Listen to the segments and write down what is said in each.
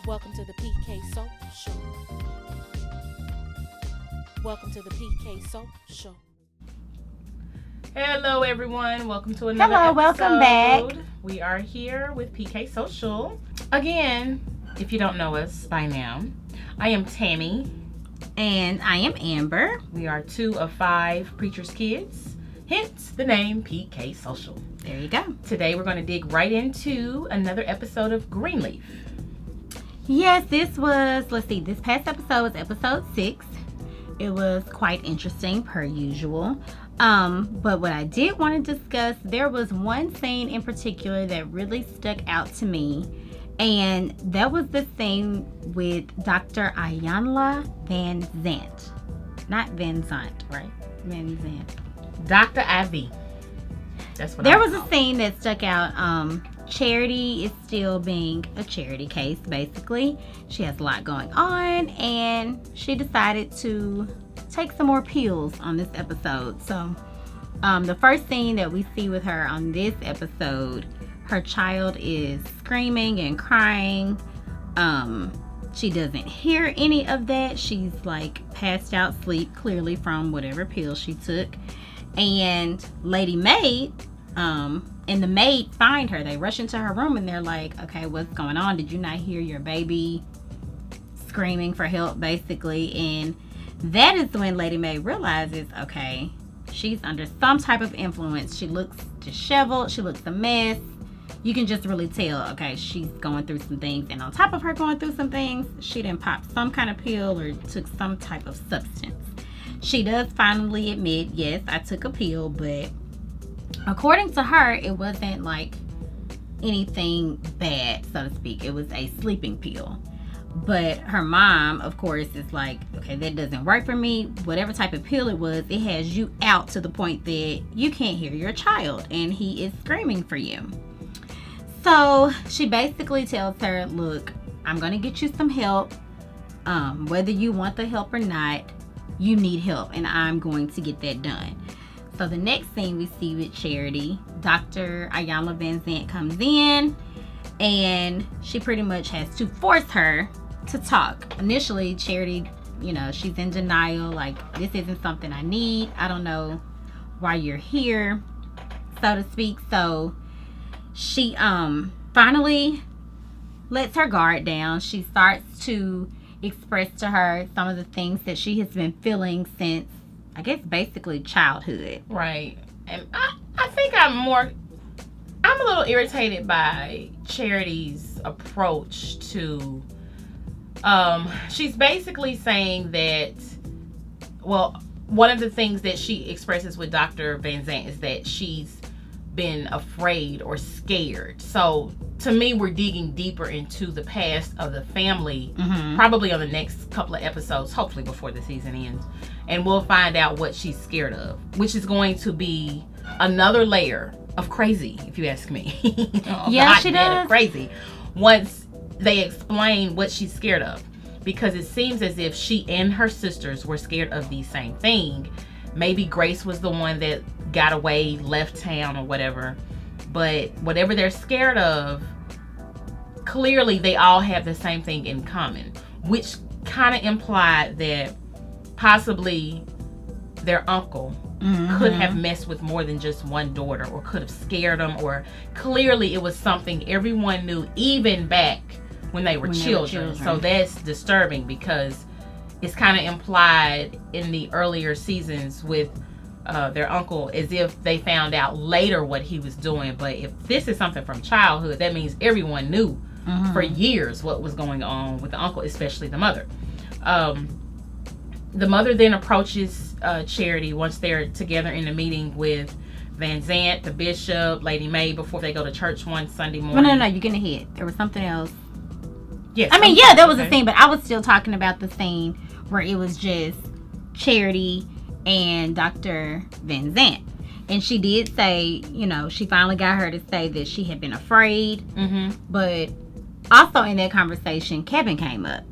Welcome to the PK Soul Show. Welcome to the PK Soul Show. Hello, everyone. Welcome to another Hello, episode. welcome back. We are here with PK Social. Again, if you don't know us by now, I am Tammy. And I am Amber. We are 2 of 5 preacher's kids, hence the name PK Social. There you go. Today, we're going to dig right into another episode of Greenleaf. Yes, this past episode was episode 6. It was quite interesting, per usual. But what I did want to discuss, there was one scene in particular that really stuck out to me. And that was the scene with Dr. Iyanla Vanzant. Not Vanzant, right? Vanzant. Dr. Ivy. That's what There was a scene that stuck out. Charity is still being a charity case, basically. She has a lot going on, and she decided to take some more pills on this episode. So, the first scene that we see with her on this episode, her child is screaming and crying. She doesn't hear any of that. She's like passed out sleep, clearly from whatever pill she took. And Lady Mae, and the maid find her. They rush into her room and they're like, okay, what's going on? Did you not hear your baby screaming for help, basically? And that is when Lady Mae realizes, okay, she's under some type of influence. She looks disheveled. She looks a mess. You can just really tell, okay, she's going through some things. And on top of her going through some things, she done popped some kind of pill or took some type of substance. She does finally admit, yes, I took a pill, but according to her, it wasn't like anything bad, so to speak. It was a sleeping pill. But her mom, of course, is like, okay, that doesn't work for me. Whatever type of pill it was, it has you out to the point that you can't hear your child and he is screaming for you. So she basically tells her, look, I'm going to get you some help. Whether you want the help or not, you need help, and I'm going to get that done. So the next scene we see with Charity, Dr. Iyanla Vanzant comes in, and she pretty much has to force her to talk. Initially, Charity, she's in denial, like, this isn't something I need. I don't know why you're here, so to speak. So she finally lets her guard down. She starts to express to her some of the things that she has been feeling since, I guess, basically childhood. Right. And I think I'm a little irritated by Charity's approach to, she's basically saying that, well, one of the things that she expresses with Dr. Vanzant is that she's been afraid or scared. So to me, we're digging deeper into the past of the family, probably on the next couple of episodes, hopefully before the season ends. And we'll find out what she's scared of, which is going to be another layer of crazy, if you ask me. Yeah, she does. Crazy. Once they explain what she's scared of. Because it seems as if she and her sisters were scared of the same thing. Maybe Grace was the one that got away, left town or whatever. But whatever they're scared of, clearly they all have the same thing in common. Which kind of implied that possibly their uncle could have messed with more than just one daughter, or could have scared them, or clearly it was something everyone knew even back when they were children. So that's disturbing, because it's kind of implied in the earlier seasons with their uncle, as if they found out later what he was doing. But if this is something from childhood, that means everyone knew for years what was going on with the uncle, especially the mother. The mother then approaches Charity once they're together in a meeting with Vanzant, the bishop, Lady Mae, before they go to church one Sunday morning. No, you're getting ahead. There was something else. Yes. I mean, yeah, there was a scene, but I was still talking about the scene where it was just Charity and Dr. Vanzant. And she did say, she finally got her to say that she had been afraid. But also in that conversation, Kevin came up.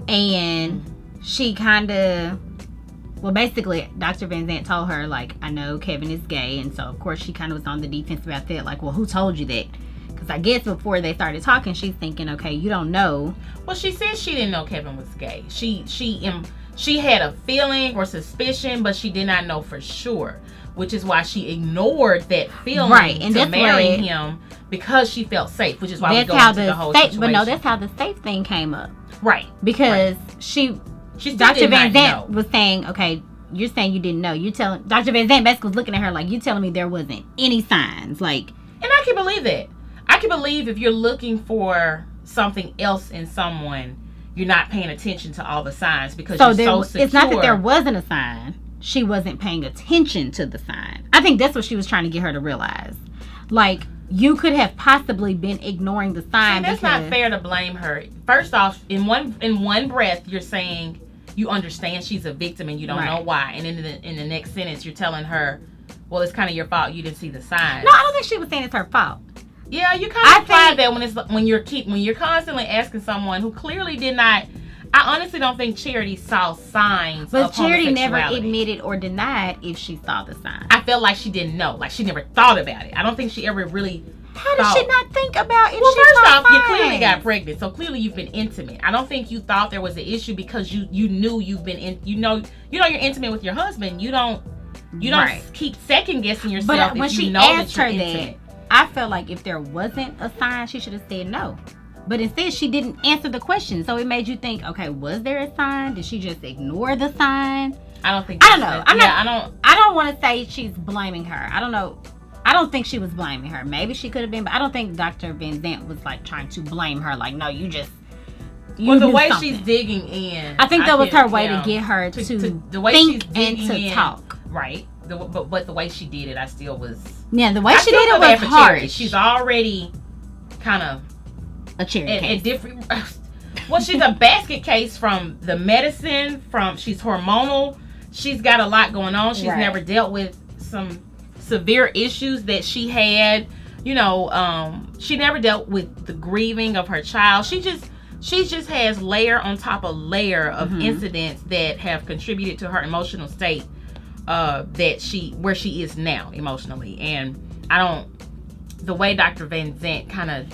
And she kind of, well, basically, Dr. Vanzant told her, like, I know Kevin is gay. And so, of course, she kind of was on the defense about that. Like, well, who told you that? Because I guess before they started talking, she's thinking, okay, you don't know. Well, she said she didn't know Kevin was gay. She had a feeling or suspicion, but she did not know for sure, which is why she ignored that feeling and to marry him because she felt safe, which is why we go into the whole situation. But no, that's how the safe thing came up. Right. Because Dr. Van Zant was saying, okay, you're saying you didn't know. You telling Dr. Van Zant basically was looking at her like, you telling me there wasn't any signs, like. And I can believe that. I can believe if you're looking for something else in someone, you're not paying attention to all the signs because you're so secure. It's not that there wasn't a sign. She wasn't paying attention to the sign. I think that's what she was trying to get her to realize. Like, you could have possibly been ignoring the sign. See, that's not fair to blame her. First off, in one breath, you're saying you understand she's a victim and you don't know why. And in the next sentence, you're telling her, well, it's kind of your fault. You didn't see the signs. No, I don't think she was saying it's her fault. Yeah, you kind of imply that when you're constantly asking someone who clearly did not. I honestly don't think Charity saw signs of homosexuality. Charity never admitted or denied if she saw the sign. I felt like she didn't know. Like she never thought about it. I don't think she ever really How did she not think about it? Well, first off, you clearly got pregnant. So clearly you've been intimate. I don't think you thought there was an issue because you knew you've been in you're intimate with your husband. You don't keep second guessing yourself. But when she asked her that, I felt like if there wasn't a sign, she should have said no. But instead, she didn't answer the question. So it made you think, okay, was there a sign? Did she just ignore the sign? I don't think. I don't know. I don't want to say she's blaming her. I don't know. I don't think she was blaming her. Maybe she could have been, but I don't think Dr. Van Zant was like trying to blame her. Like, no, you the way something. She's digging in. I think that was her way to get her to the way think she's and to in, talk. Right. But the way she did it, I still was. Yeah, the way she did it was hard. She's already kind of a charity case. Different. Well, she's a basket case from the medicine. She's hormonal. She's got a lot going on. She's never dealt with some severe issues that she had. You know, she never dealt with the grieving of her child. She just has layer on top of layer of incidents that have contributed to her emotional state where she is now emotionally. And the way Dr. Van Zant kind of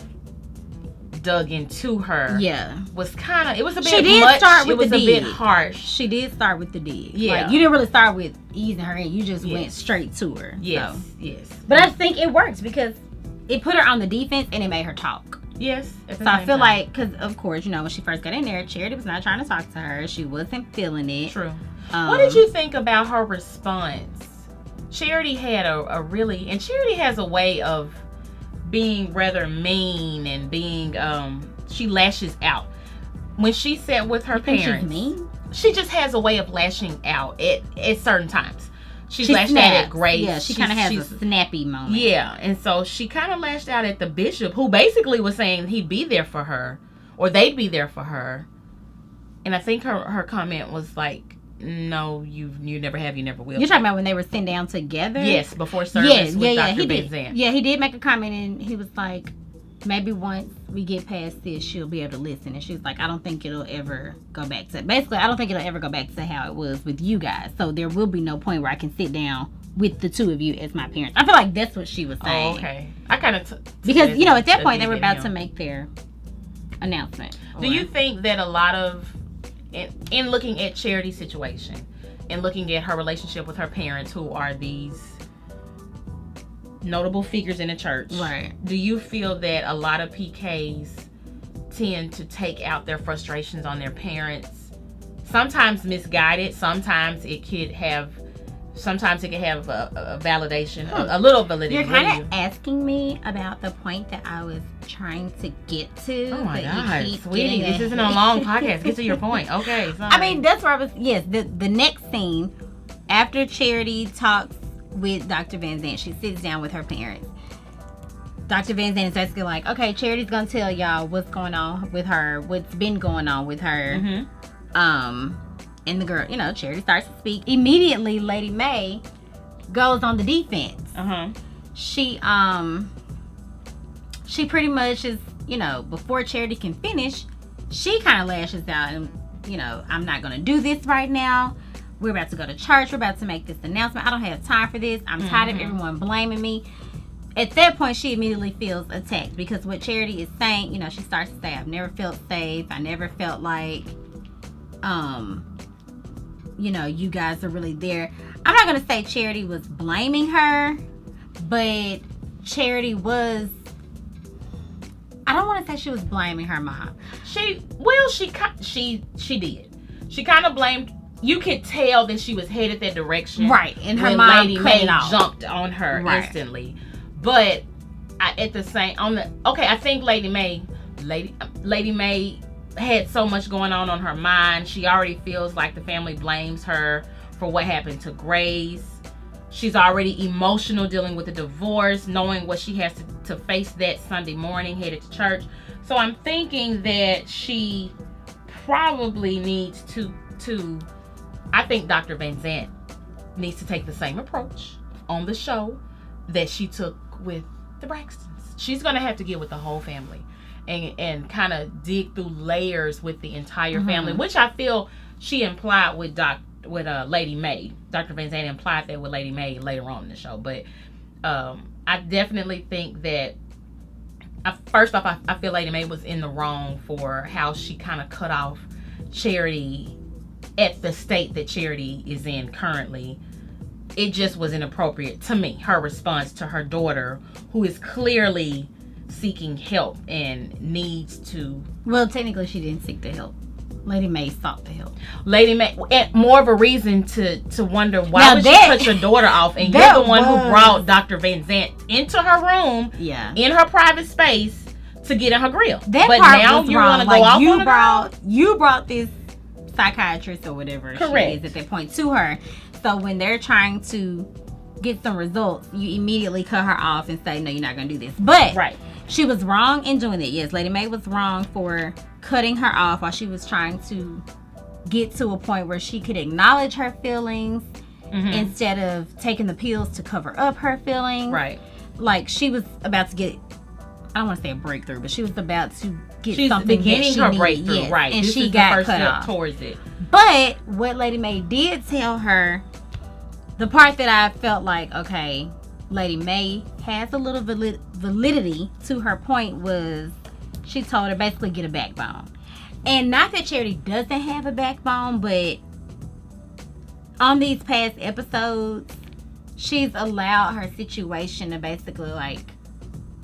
dug into her was kind of, it was a bit she did much. Start with it was the a dig. bit harsh. She did start with the dig. Yeah. Like, you didn't really start with easing her in. You just went straight to her. Yes. So. Yes. But I think it worked because it put her on the defense and it made her talk. Yes. So I feel like, because of course, you know, when she first got in there, Charity was not trying to talk to her. She wasn't feeling it. True. What did you think about her response? Charity had a really, and Charity has a way of being rather mean and being, she lashes out. When she sat with her parents, she's mean? She just has a way of lashing out at certain times. She lashed out at Grace. Yeah, she kind of has a snappy moment. Yeah, and so she kind of lashed out at the bishop, who basically was saying he'd be there for her, or they'd be there for her. And I think her comment was like, no, you never have, you never will. You're talking about when they were sitting down together? Yes, before service with Dr. Van Zant. Yeah, he did make a comment, and he was like, maybe once we get past this, she'll be able to listen. And she was like, I don't think it'll ever go back to... Basically, I don't think it'll ever go back to how it was with you guys. So there will be no point where I can sit down with the two of you as my parents. I feel like that's what she was saying. Oh, okay. I kind of... Because, you know, at that point, they were about to make their announcement. Do you think that a lot of... In looking at Charity's situation and looking at her relationship with her parents, who are these notable figures in the church, right? Do you feel that a lot of PKs tend to take out their frustrations on their parents? Sometimes misguided. Sometimes it could have a validation, a little validity. You're kind of asking me about the point that I was trying to get to. Oh my God, sweetie, this isn't a long podcast. Get to your point. Okay. Sorry. I mean, that's where I was. Yes, the next scene after Charity talks with Dr. Van Zant, she sits down with her parents. Dr. Van Zant is basically like, okay, Charity's gonna tell y'all what's going on with her, what's been going on with her. And the girl, you know, Charity starts to speak. Immediately, Lady Mae goes on the defense. She pretty much is, you know, before Charity can finish, she kind of lashes out and, you know, I'm not going to do this right now. We're about to go to church. We're about to make this announcement. I don't have time for this. I'm tired of everyone blaming me. at that point, she immediately feels attacked because what Charity is saying, she starts to say, I've never felt safe. I never felt like, you guys are really there. I'm not going to say Charity was blaming her, but Charity was, I don't want to say she was blaming her mom. She did. She kind of blamed. You could tell that she was headed that direction, right? And her when mom Lady cut Mae it off. jumped on her instantly. But I think Lady Mae had so much going on her mind. She already feels like the family blames her for what happened to Grace. She's already emotional dealing with the divorce, knowing what she has to face that Sunday morning headed to church. So I'm thinking that she probably needs to I think Dr. Vanzant needs to take the same approach on the show that she took with the Braxtons. She's going to have to get with the whole family and kind of dig through layers with the entire family, which I feel she implied with Lady Mae. Dr. Vanzant implied that with Lady Mae later on in the show. But I definitely think that first off, I feel Lady Mae was in the wrong for how she kind of cut off Charity at the state that Charity is in currently. It just was inappropriate to me, her response to her daughter, who is clearly seeking help and needs to... Well, technically she didn't seek the help. Lady Mae sought the help. Lady Mae, and more of a reason to wonder why would you cut your daughter off, and you're the one who brought Dr. Vanzant into her room, in her private space, to get in her grill. That but part now was you wrong. want to go off on her? You brought this psychiatrist or whatever Correct. she is at that point to her. So when they're trying to get some results, you immediately cut her off and say, no, you're not going to do this. But she was wrong in doing it. Yes, Lady Mae was wrong for cutting her off while she was trying to get to a point where she could acknowledge her feelings instead of taking the pills to cover up her feelings. Right. Like she was about to get, I don't want to say a breakthrough, but she was about to get something beginning that she her needed. breakthrough, Yes. right? And this she is got the first cut step off towards it. But what Lady Mae did tell her, the part that I felt like, okay, Lady Mae has a little validity to her point was she told her basically get a backbone. And not that Charity doesn't have a backbone, but on these past episodes, she's allowed her situation to basically like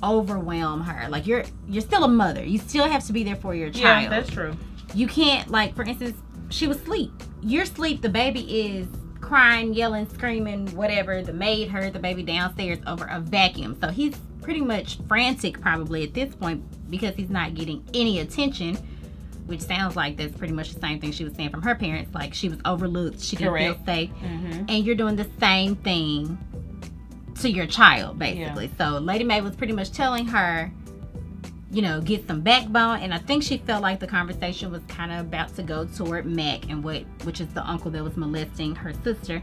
overwhelm her. Like you're still a mother. You still have to be there for your child. Yeah, that's true. You can't, like, for instance, she was asleep. You're asleep. The baby is crying, yelling, screaming, whatever. The maid heard the baby downstairs over a vacuum. So he's pretty much frantic probably at this point because he's not getting any attention, which sounds like that's pretty much the same thing she was saying from her parents. Like she was overlooked. She didn't feel safe. And you're doing the same thing to your child, basically. So Lady Mae was pretty much telling her, get some backbone. And I think she felt like the conversation was kind of about to go toward Mac, and which is the uncle that was molesting her sister.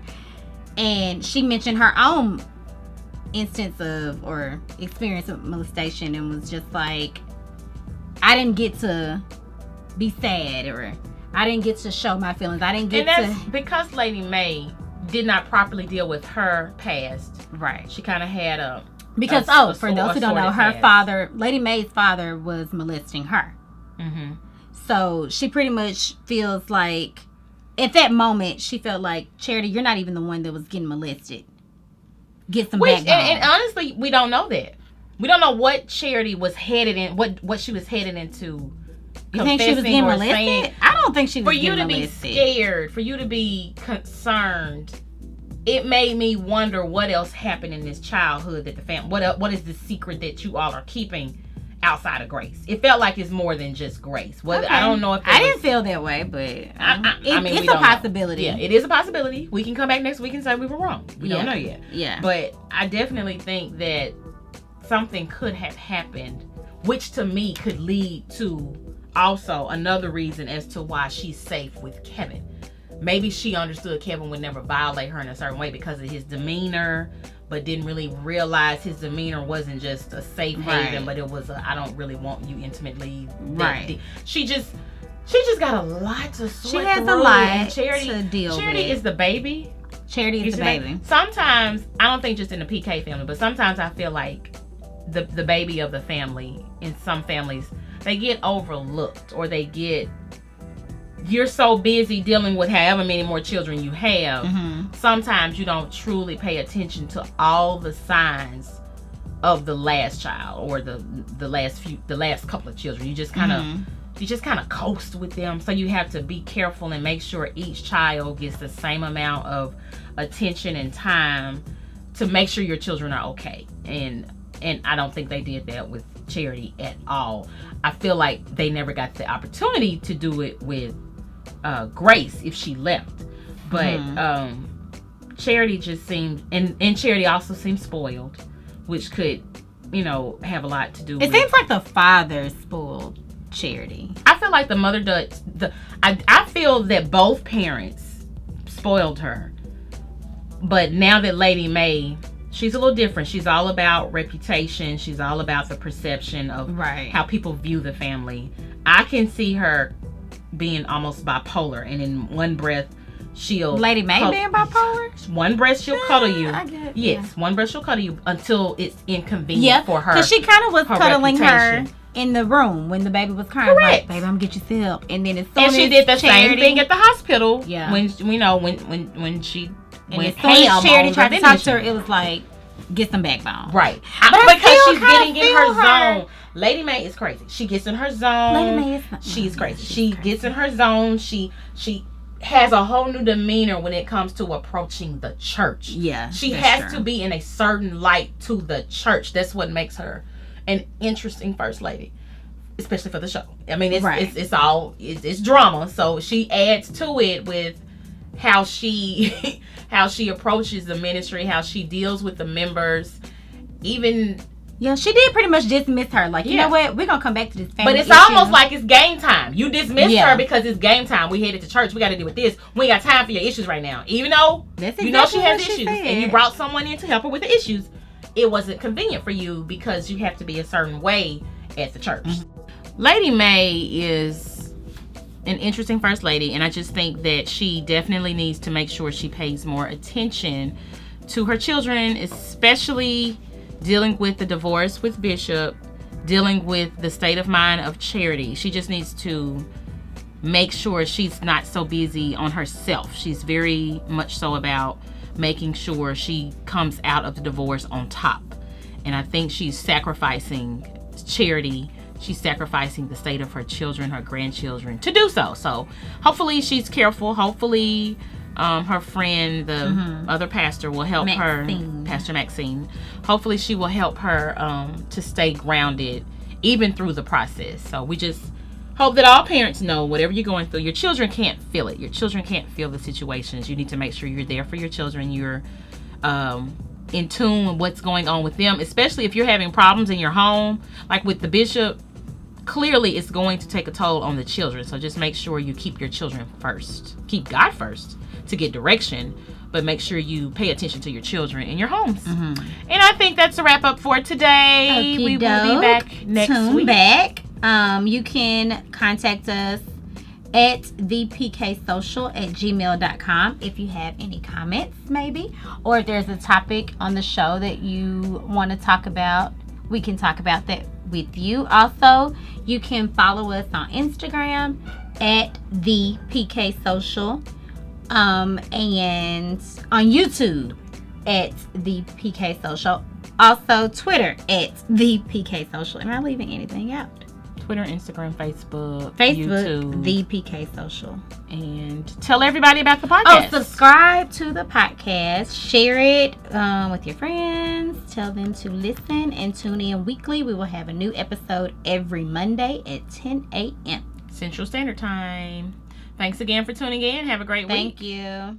And she mentioned her own instance of or experience of molestation and was just like, I didn't get to be sad, or I didn't get to show my feelings. I didn't get to... And that's because Lady Mae did not properly deal with her past. Right. She kind of had a... Because, for those who don't know, her father, Lady Mae's father, was molesting her. So she pretty much feels like, at that moment, she felt like, Charity, you're not even the one that was getting molested. Get some backbone. And honestly, we don't know that. We don't know what Charity was headed in, what she was headed into. You think she was getting molested? Saying, I don't think she was getting molested. For you to be scared, for you to be concerned, it made me wonder what else happened in this childhood that the family, what is the secret that you all are keeping outside of Grace? It felt like it's more than just Grace. Well, okay. I don't know if I didn't feel that way, but it's a possibility. Yeah, it is a possibility. We can come back next week and say we were wrong. We don't know yet. Yeah. But I definitely think that something could have happened, which to me could lead to also another reason as to why she's safe with Kevin. Maybe she understood Kevin would never violate her in a certain way because of his demeanor, but didn't really realize his demeanor wasn't just a safe haven, but it was a, I don't really want you intimately. She just got a lot to sort through. She has a lot to deal with. Charity is the baby. Charity is the baby. Sometimes, I don't think just in the PK family, but sometimes I feel like the baby of the family. In some families, they get overlooked, or you're so busy dealing with however many more children you have. Sometimes you don't truly pay attention to all the signs of the last child, or the last couple of children. You just kind of coast with them. So you have to be careful and make sure each child gets the same amount of attention and time to make sure your children are okay. And I don't think they did that with Charity at all. I feel like they never got the opportunity to do it with Grace if she left. But Charity just seemed, and Charity also seemed spoiled, which could, have a lot to do with. It seems like the father spoiled Charity. I feel like the mother does. I feel that both parents spoiled her. But now that Lady Mae, she's a little different. She's all about reputation. She's all about the perception of how people view the family. I can see her being almost bipolar, and in one breath she'll Lady Mae being bipolar. One breath she'll cuddle you. I get it. Yes, one breath she'll cuddle you until it's inconvenient for her. Because she kind of was cuddling reputation. her in the room when the baby was crying. Correct. Like, baby, I'm gonna get you silk. And then as soon and she did the same thing at the hospital. Yeah. When she went as soon as Charity tried to talk to her, mission. it was like, get some backbone. Right. But because she's kinda getting in her her. zone. Lady Mae is crazy. She gets in her zone. Lady Mae is not. She's crazy. She gets in her zone. She has a whole new demeanor when it comes to approaching the church. Yeah. She has to be in a certain light to the church. That's what makes her an interesting first lady, especially for the show. I mean, it's drama, so she adds to it with how she approaches the ministry, how she deals with the members, even. Yeah, she did pretty much dismiss her. Like, you know what? We're going to come back to this family But it's issue. almost like it's game time. You dismiss her because it's game time. We headed to church. We got to deal with this. We ain't got time for your issues right now. Even though you know she has issues and you brought someone in to help her with the issues, it wasn't convenient for you because you have to be a certain way at the church. Lady Mae is an interesting first lady, and I just think that she definitely needs to make sure she pays more attention to her children, especially dealing with the divorce with Bishop, dealing with the state of mind of Charity. She just needs to make sure she's not so busy on herself. She's very much so about making sure she comes out of the divorce on top. And I think she's sacrificing Charity. She's sacrificing the state of her children, her grandchildren, to do so. So hopefully she's careful. Hopefully her friend, the other pastor, will help her, Pastor Maxine. Hopefully she will help her to stay grounded even through the process. So we just hope that all parents know whatever you're going through, your children can't feel it. Your children can't feel the situations. You need to make sure you're there for your children. You're in tune with what's going on with them, especially if you're having problems in your home, like with the bishop. Clearly it's going to take a toll on the children. So just make sure you keep your children first. Keep God first to get direction, but make sure you pay attention to your children in your homes. And I think that's a wrap up for today. We will be back next week. You can contact us at thepksocial@gmail.com if you have any comments, maybe, or if there's a topic on the show that you want to talk about, we can talk about that with you. Also, you can follow us on Instagram at thepksocial, and on YouTube at the PK Social. Also, Twitter at the PK Social. Am I leaving anything out? Twitter, Instagram, Facebook, YouTube, the PK Social. And tell everybody about the podcast. Oh, subscribe to the podcast. Share it with your friends. Tell them to listen and tune in weekly. We will have a new episode every Monday at 10 a.m. Central Standard Time. Thanks again for tuning in. Have a great week. Thank you.